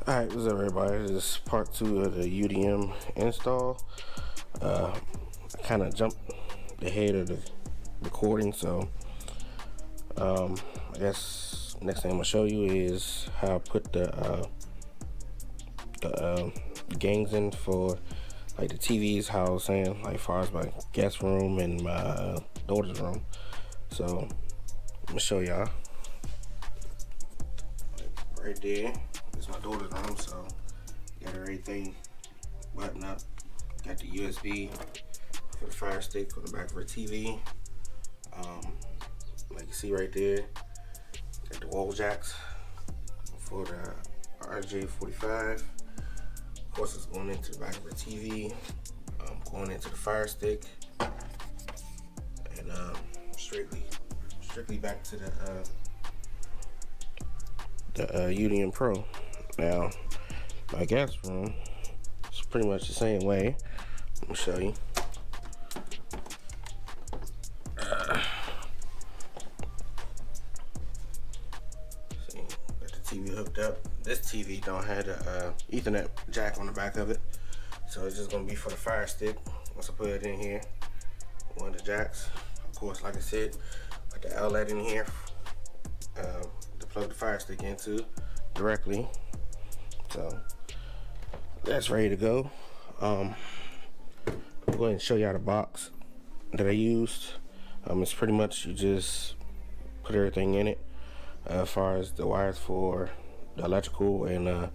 Alright, what's up everybody? This is part 2 of the UDM install. I kind of jumped ahead of the recording, so I guess next thing I'm going to show you is how I put the gains in for like the TVs, how I was saying, like as far as my guest room and my daughter's room. So I'm going to show y'all. Right there. It's my daughter's room, so got everything buttoned up. Got the USB for the Fire Stick on the back of her TV. Like you see right there, got the wall jacks for the RJ45. Of course, it's going into the back of her TV. Going into the Fire Stick, and strictly back to the UDM Pro. Now, my guest room is pretty much the same way. Let me show you. See, got the TV hooked up. This TV don't have the Ethernet jack on the back of it, so it's just gonna be for the Fire Stick. Once I put it in here, one of the jacks. Of course, like I said, put the outlet in here to plug the Fire Stick into directly. So that's ready to go. I'll go ahead and show y'all the box that I used. It's pretty much you just put everything in it, as far as the wires for the electrical, and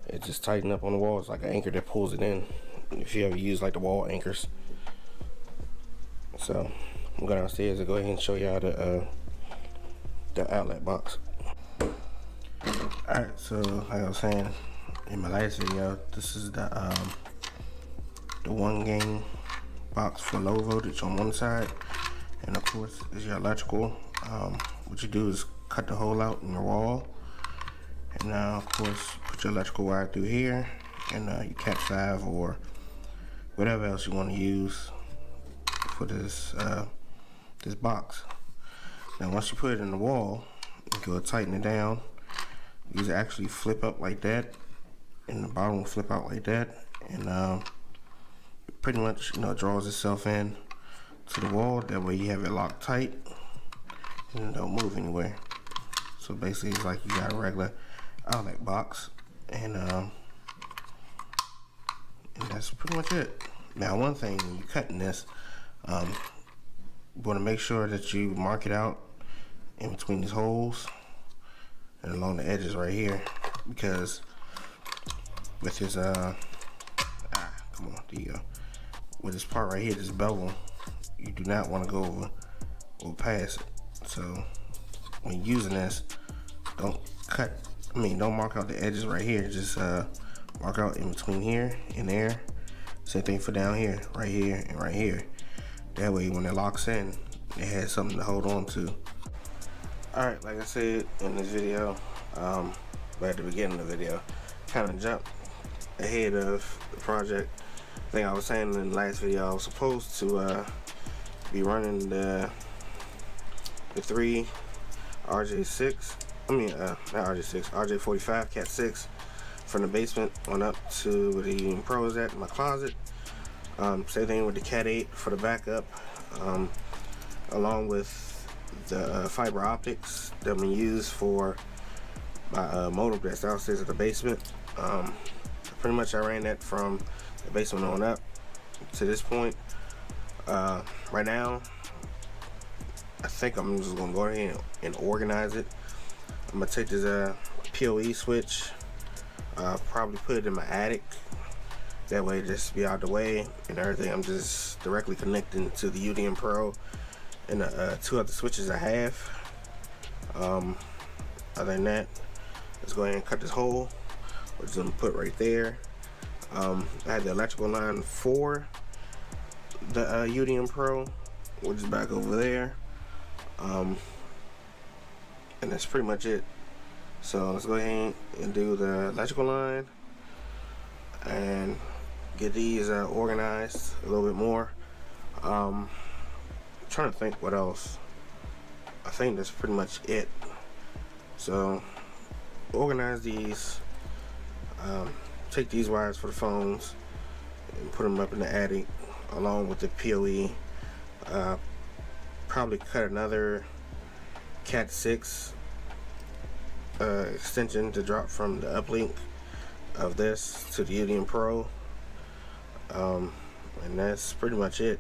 it just tighten up on the wall. It's like an anchor that pulls it in, if you ever use like the wall anchors. So I'm gonna go downstairs and go ahead and show y'all the outlet box. Alright, so like I was saying in my last video, this is the 1 gain box for low voltage on one side, and of course is your electrical. What you do is cut the hole out in your wall, and now of course put your electrical wire through here, and your Cat 5 or whatever else you want to use for this this box. Now once you put it in the wall, you go tighten it down. These actually flip up like that, and the bottom will flip out like that, and pretty much, draws itself in to the wall. That way you have it locked tight and it don't move anywhere. So basically it's like you got a regular outlet box, and that's pretty much it. Now one thing, when you're cutting this, you want to make sure that you mark it out in between these holes and along the edges right here, because with this come on, there you go. With this part right here, this bevel, you do not want to go over past it. So when using this, don't mark out the edges right here. Just mark out in between here and there. Same thing for down here, right here and right here. That way when it locks in, it has something to hold on to. Alright, like I said in this video, but at the beginning of the video, kind of jumped ahead of the project. I think I was saying in the last video I was supposed to be running the 3 RJ6, not RJ6, RJ45 Cat 6 from the basement on up to where the UDM Pro is at in my closet. Same thing with the Cat 8 for the backup, along with the fiber optics that I'm gonna use for my modem that's downstairs at the basement. Pretty much I ran that from the basement on up to this point. Right now I think I'm just gonna go ahead and organize it. I'm gonna take this PoE switch, probably put it in my attic. That way just be out the way, and everything I'm just directly connecting to the UDM Pro and the 2 other switches I have. Other than that, let's go ahead and cut this hole, which is gonna put right there. I had the electrical line for the UDM Pro, which is back over there, and that's pretty much it. So let's go ahead and do the electrical line and get these organized a little bit more. Trying to think what else. I think that's pretty much it. So organize these Take these wires for the phones and put them up in the attic along with the PoE. Probably cut another Cat 6 extension to drop from the uplink of this to the UDM Pro, and that's pretty much it.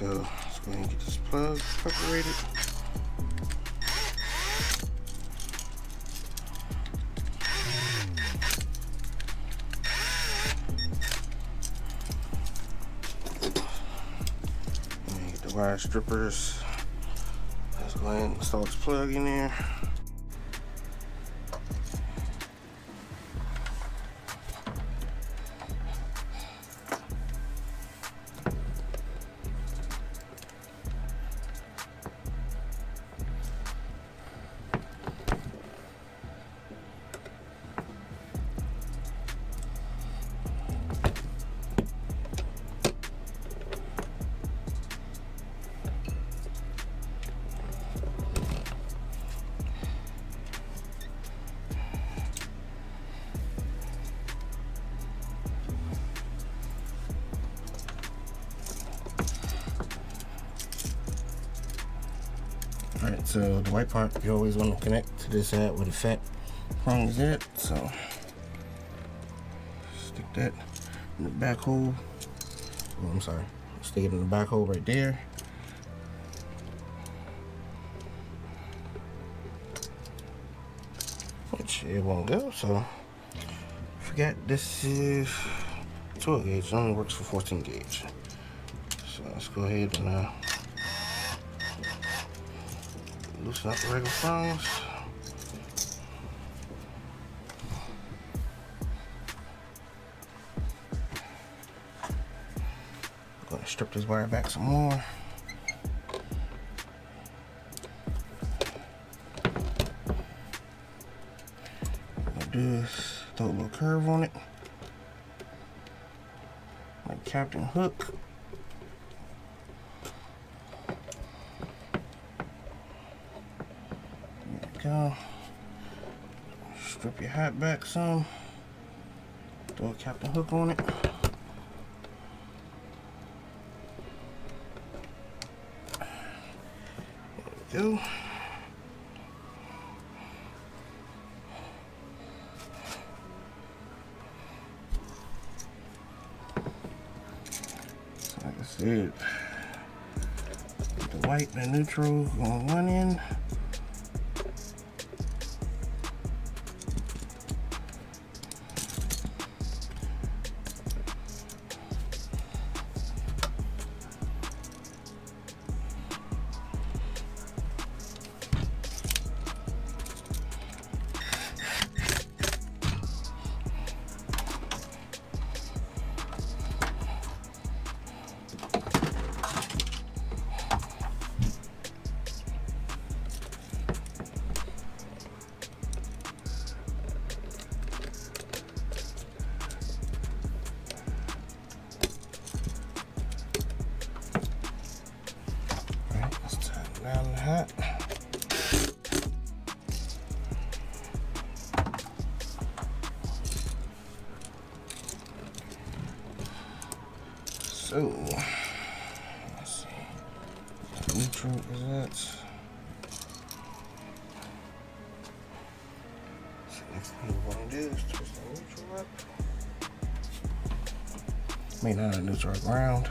So let's go ahead and get this plug separated. And get the wire strippers. Let's go ahead and install this plug in there. Alright, so the white part, you always want to connect to this side where the fat prong is at. So stick that in the back hole. Oh, I'm sorry. Stick it in the back hole right there. Which it won't go, so forget this is 12 gauge. It only works for 14 gauge. So let's go ahead and loosen up the regular prongs. I'm gonna strip this wire back some more. What I'm gonna do is throw a little curve on it, like Captain Hook. Go. Strip your hat back some. Throw a Captain Hook on it. There we go. So like I said, the white and the neutral go on one end. Down the hat. So let's see. Neutral is that? So next thing we're gonna do is twist the neutral up. May not have neutral ground.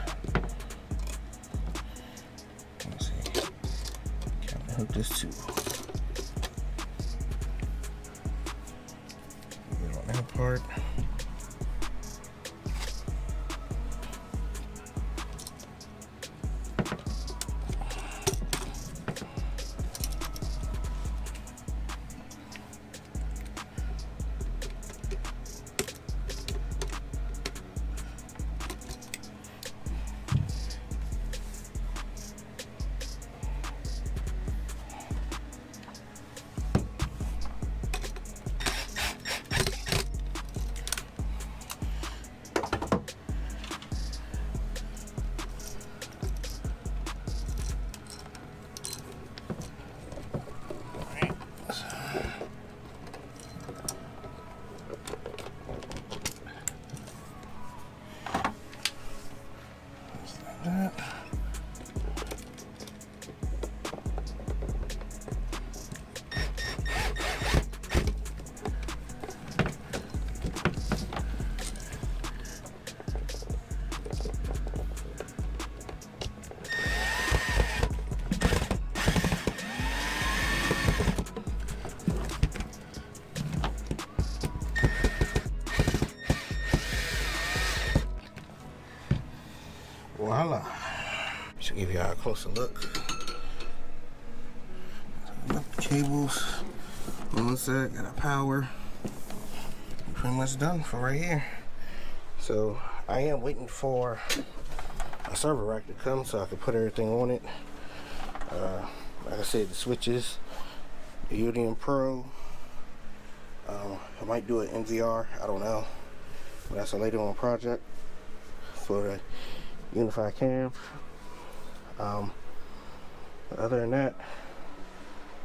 Hook this too. Get on that part. Voila. Should give y'all a closer look. Got the cables on one side, got a power. Pretty much done for right here. So I am waiting for a server rack to come so I can put everything on it. Like I said, the switches, the UDM Pro. I might do an NVR, I don't know. But that's a later on project for the Unifi cam. Other than that,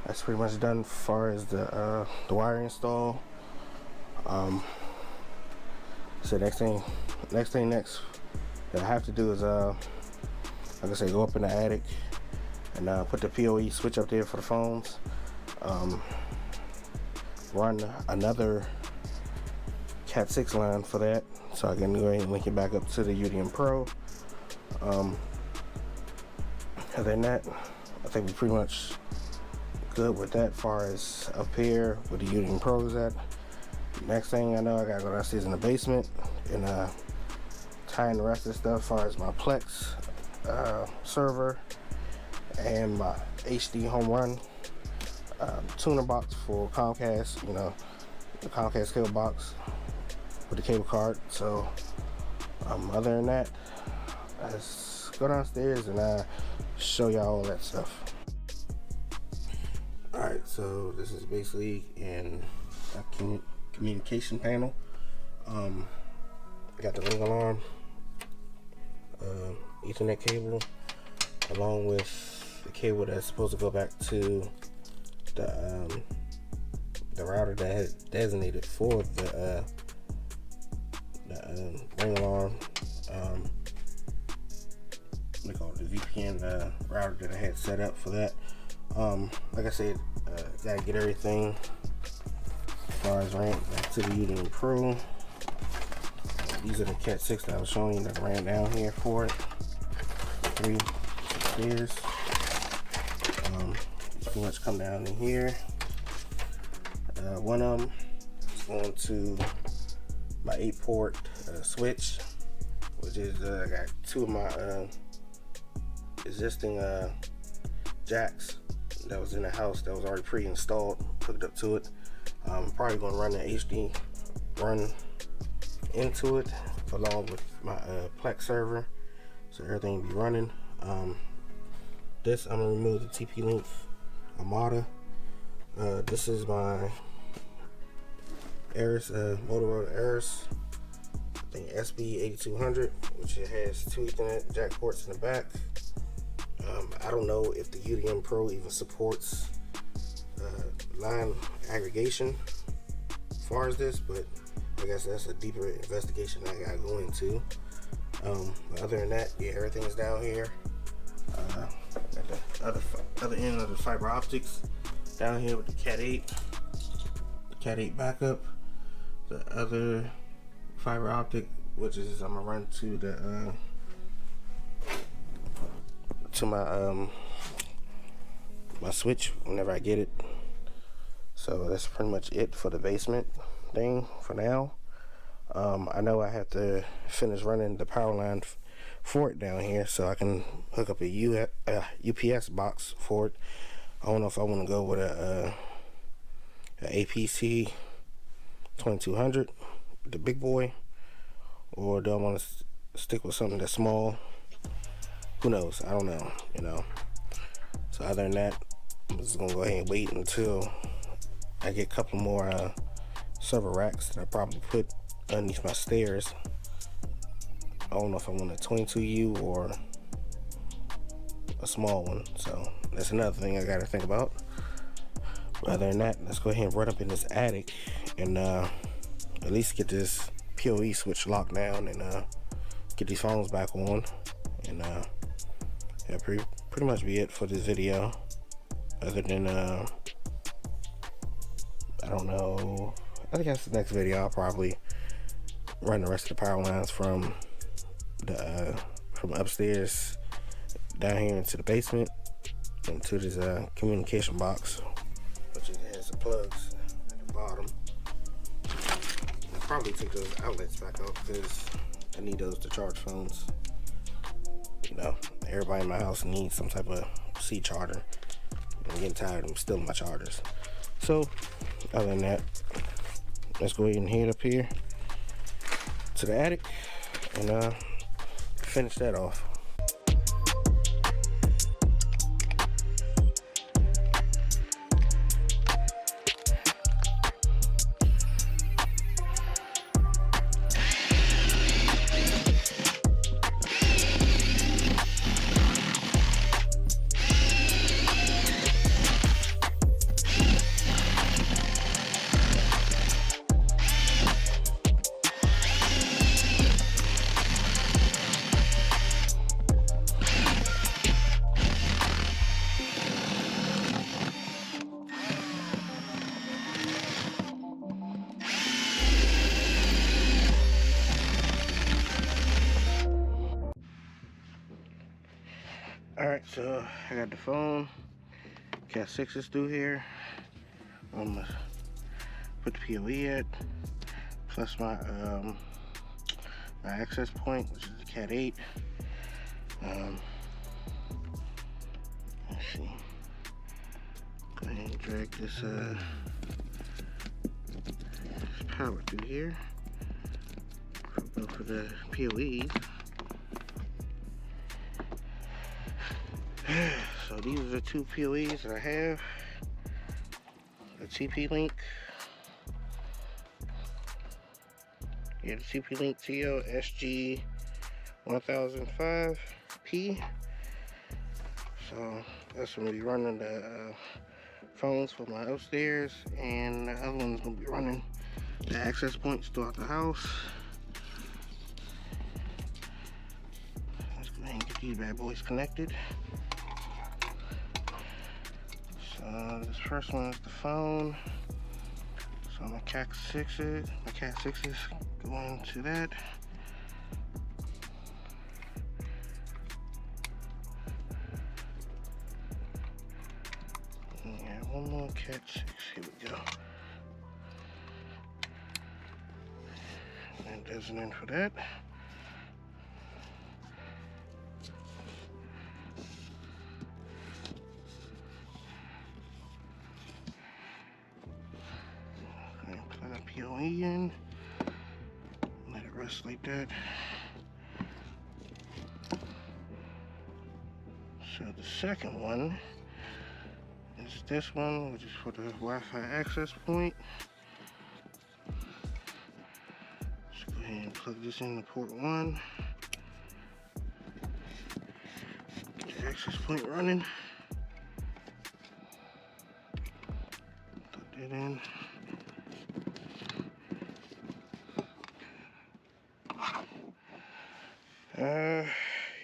that's pretty much done as far as the wire install. So next thing that I have to do is like I say, go up in the attic and put the PoE switch up there for the phones. Run another Cat 6 line for that, so I can go ahead and link it back up to the UDM Pro. Other than that, I think we're pretty much good with that as far as up here with the UDM Pros at. Next thing I know, I gotta go downstairs in the basement and tie in the rest of the stuff as far as my Plex server and my HD home run tuner box for Comcast, you know, the Comcast cable box with the cable card. So other than that, let's go downstairs and show y'all all that stuff. Alright, so this is basically in a communication panel. I got the ring alarm, Ethernet cable, along with the cable that's supposed to go back to the router that is designated for the ring alarm. We call it the VPN router that I had set up for that. Like I said, gotta get everything as far as ran back to the UDM Pro. These are the Cat 6 that I was showing you that ran down here for it. 3 stairs. Pretty much come down in here. One of them is going to my 8-port switch, which is I got 2 of my existing jacks that was in the house that was already pre-installed, hooked up to it. I'm probably going to run the HD run into it along with my Plex server, so everything will be running. This I'm gonna remove the TP-Link Armada. This is my Aris, Motorola Aris, I think SB8200, which it has 2 Ethernet jack ports in the back. I don't know if the UDM Pro even supports line aggregation as far as this, but I guess that's a deeper investigation I gotta go into. But other than that, yeah, everything's down here. At the other end of the fiber optics, down here with the Cat 8, the Cat 8 backup, the other fiber optic, which is I'm gonna run to the to my switch whenever I get it. So that's pretty much it for the basement thing for now. I know I have to finish running the power line for it down here so I can hook up a UPS box for it. I don't know if I want to go with a APC 2200, the big boy, or do I want to stick with something that's small? Who knows? I don't know, you know. So other than that, I'm just gonna go ahead and wait until I get a couple more server racks that I probably put underneath my stairs. I don't know if I want a 22U or a small one, so that's another thing I gotta think about. But other than that, let's go ahead and run up in this attic and at least get this PoE switch locked down and get these phones back on. And yeah, pretty much be it for this video. Other than I don't know, I think that's the next video. I'll probably run the rest of the power lines from upstairs down here into the basement into this communication box, which has the plugs at the bottom. I'll probably take those outlets back out because I need those to charge phones. You know, everybody in my house needs some type of C charger. I'm getting tired of them stealing my chargers. So, other than that, let's go ahead and head up here to the attic and finish that off. Alright, so I got the phone, Cat 6s through here. I'm gonna put the PoE at, plus my my access point, which is the Cat 8. Let's see. Go ahead and drag this power through here. Go for the PoEs. So these are the two PoEs that I have. The TP-Link. Yeah, the TP-Link TL SG 1005P. So that's gonna be running the phones for my upstairs, and the other one's gonna be running the access points throughout the house. Let's go ahead and get these bad boys connected. So this first one is the phone. So my Cat 6s go into that. Yeah, one more Cat 6. Here we go. And there's an in for that. Plug a PoE in. Let it rest like that. So the second one is this one, which is for the Wi-Fi access point. Let's go ahead and plug this into port 1. Get the access point running. Plug that in.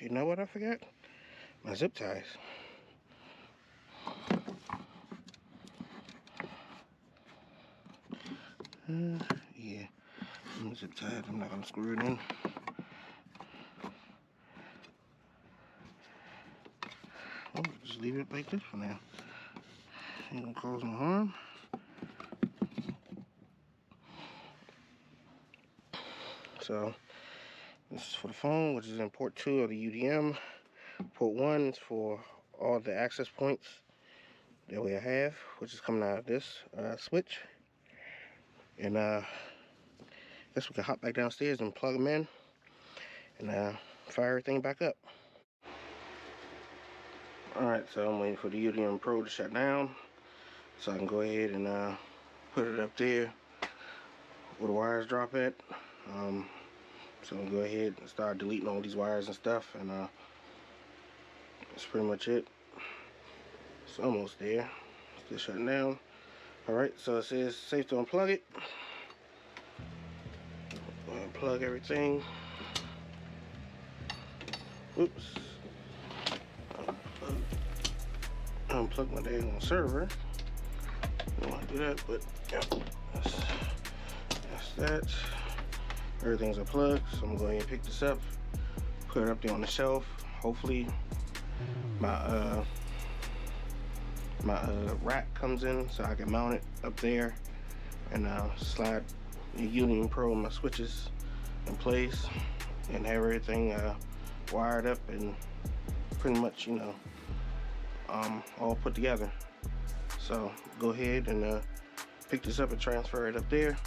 You know what I forgot? My zip ties. Yeah, I'm zip tied. I'm not gonna screw it in. I'll just leave it like this for now. Ain't gonna cause no harm. So this is for the phone, which is in port 2 of the UDM. Port 1 is for all the access points that we have, which is coming out of this switch. And I guess we can hop back downstairs and plug them in and fire everything back up. Alright, so I'm waiting for the UDM Pro to shut down so I can go ahead and put it up there where the wires drop at. So I'll go ahead and start deleting all these wires and stuff, and that's pretty much it. It's almost there. Still shutting down. Alright, so it says safe to unplug it. Unplug everything. Oops. Unplug my daggone server. Don't want to do that, but yeah, that's that. Everything's unplugged, so I'm going to go ahead and pick this up, put it up there on the shelf. Hopefully my rack comes in so I can mount it up there and slide the UDM Pro and my switches in place and have everything wired up and pretty much, you know, all put together. So go ahead and pick this up and transfer it up there.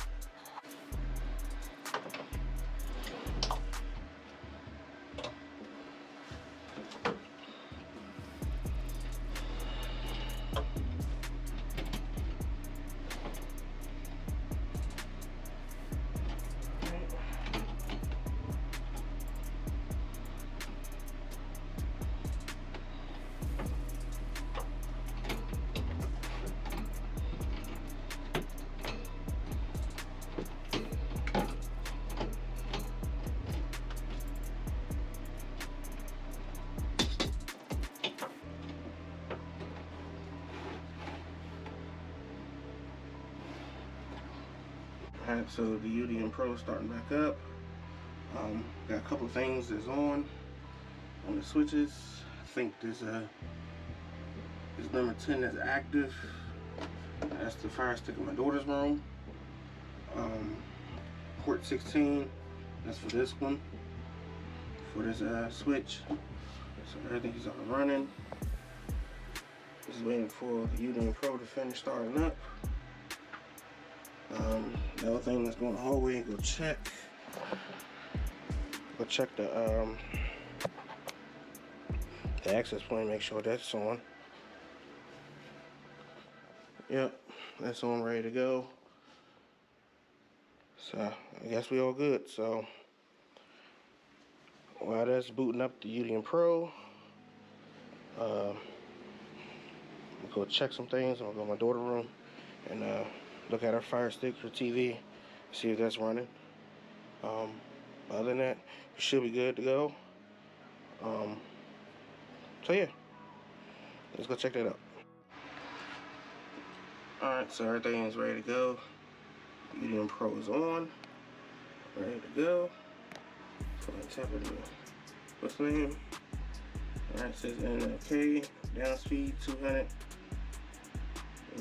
Alright, so the UDM Pro is starting back up. Got a couple of things that's on the switches. I think this is number 10 that's active. That's the fire stick in my daughter's room. Port 16, that's for this one, for this switch. So everything is up and running. Just waiting for the UDM Pro to finish starting up. The other thing, let's go in the hallway and go check the access point, make sure that's on. Yep, that's on, ready to go. So I guess we all good. So while that's booting up the UDM Pro, I'm gonna go check some things. I'm gonna go to my daughter's room and look at our fire stick for TV, see if that's running. Other than that, it should be good to go. So yeah, let's go check that out. Alright, so everything is ready to go. UDM Pro is on, ready to go. So I tap it in. What's the name? Alright, it says NLK, down speed 200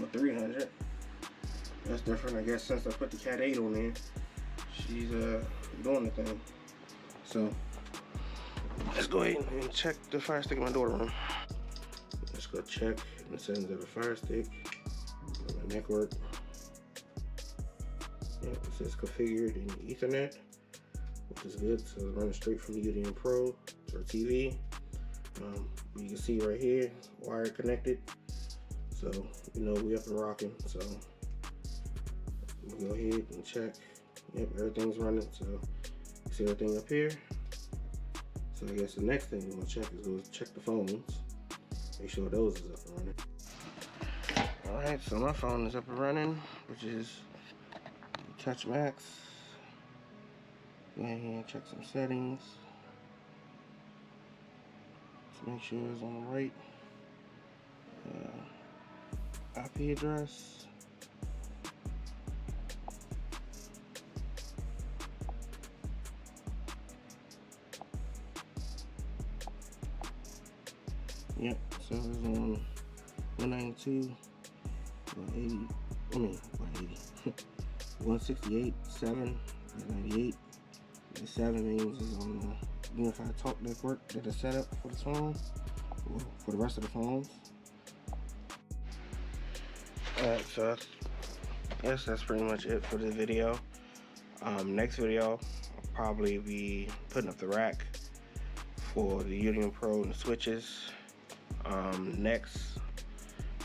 or 300. That's different, I guess, since I put the Cat 8 on there. She's doing the thing. So let's go ahead and check the fire stick in my daughter's room. Let's go check the settings of the fire stick. My network. Yep, it says configured in Ethernet, which is good. So it's running straight from the UDM Pro to our TV. You can see right here, wired connected. So you know we up and rocking. So we'll go ahead and check. Yep, everything's running. So you see everything up here. So I guess the next thing we're gonna check is go check the phones. Make sure those is up and running. Alright, so my phone is up and running, which is Touch Max. Go ahead and check some settings. Let's make sure it's on the right IP address. Yep, so it's on 192, 180, 168, 7, 98. The 7 means it's on the Unifi Talk network that is set up for this phone, or for the rest of the phones. Alright, so I guess that's pretty much it for the video. Next video, I'll probably be putting up the rack for the UDM Pro and the switches. Next,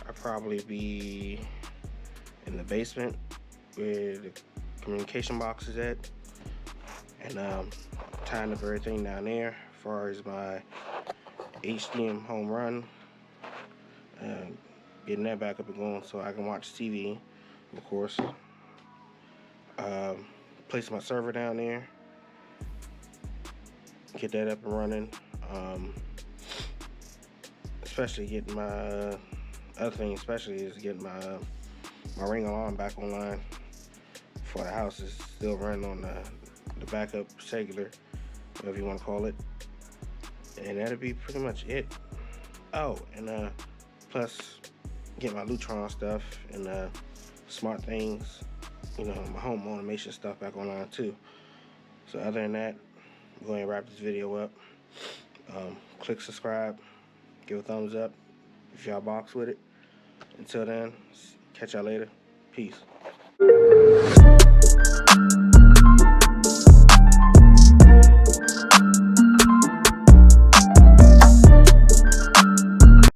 I'll probably be in the basement where the communication box is at, and tying up everything down there as far as my HDM home run, getting that back up and going so I can watch TV, of course. Place my server down there, get that up and running. Especially getting my other thing, especially is getting my Ring alarm back online. For the house is still running on the backup cellular, whatever you want to call it, and that'll be pretty much it. Oh, and plus get my Lutron stuff and smart things, you know, my home automation stuff back online too. So other than that, I'm going to wrap this video up. Click subscribe, give a thumbs up if y'all box with it. Until then, catch y'all later. Peace.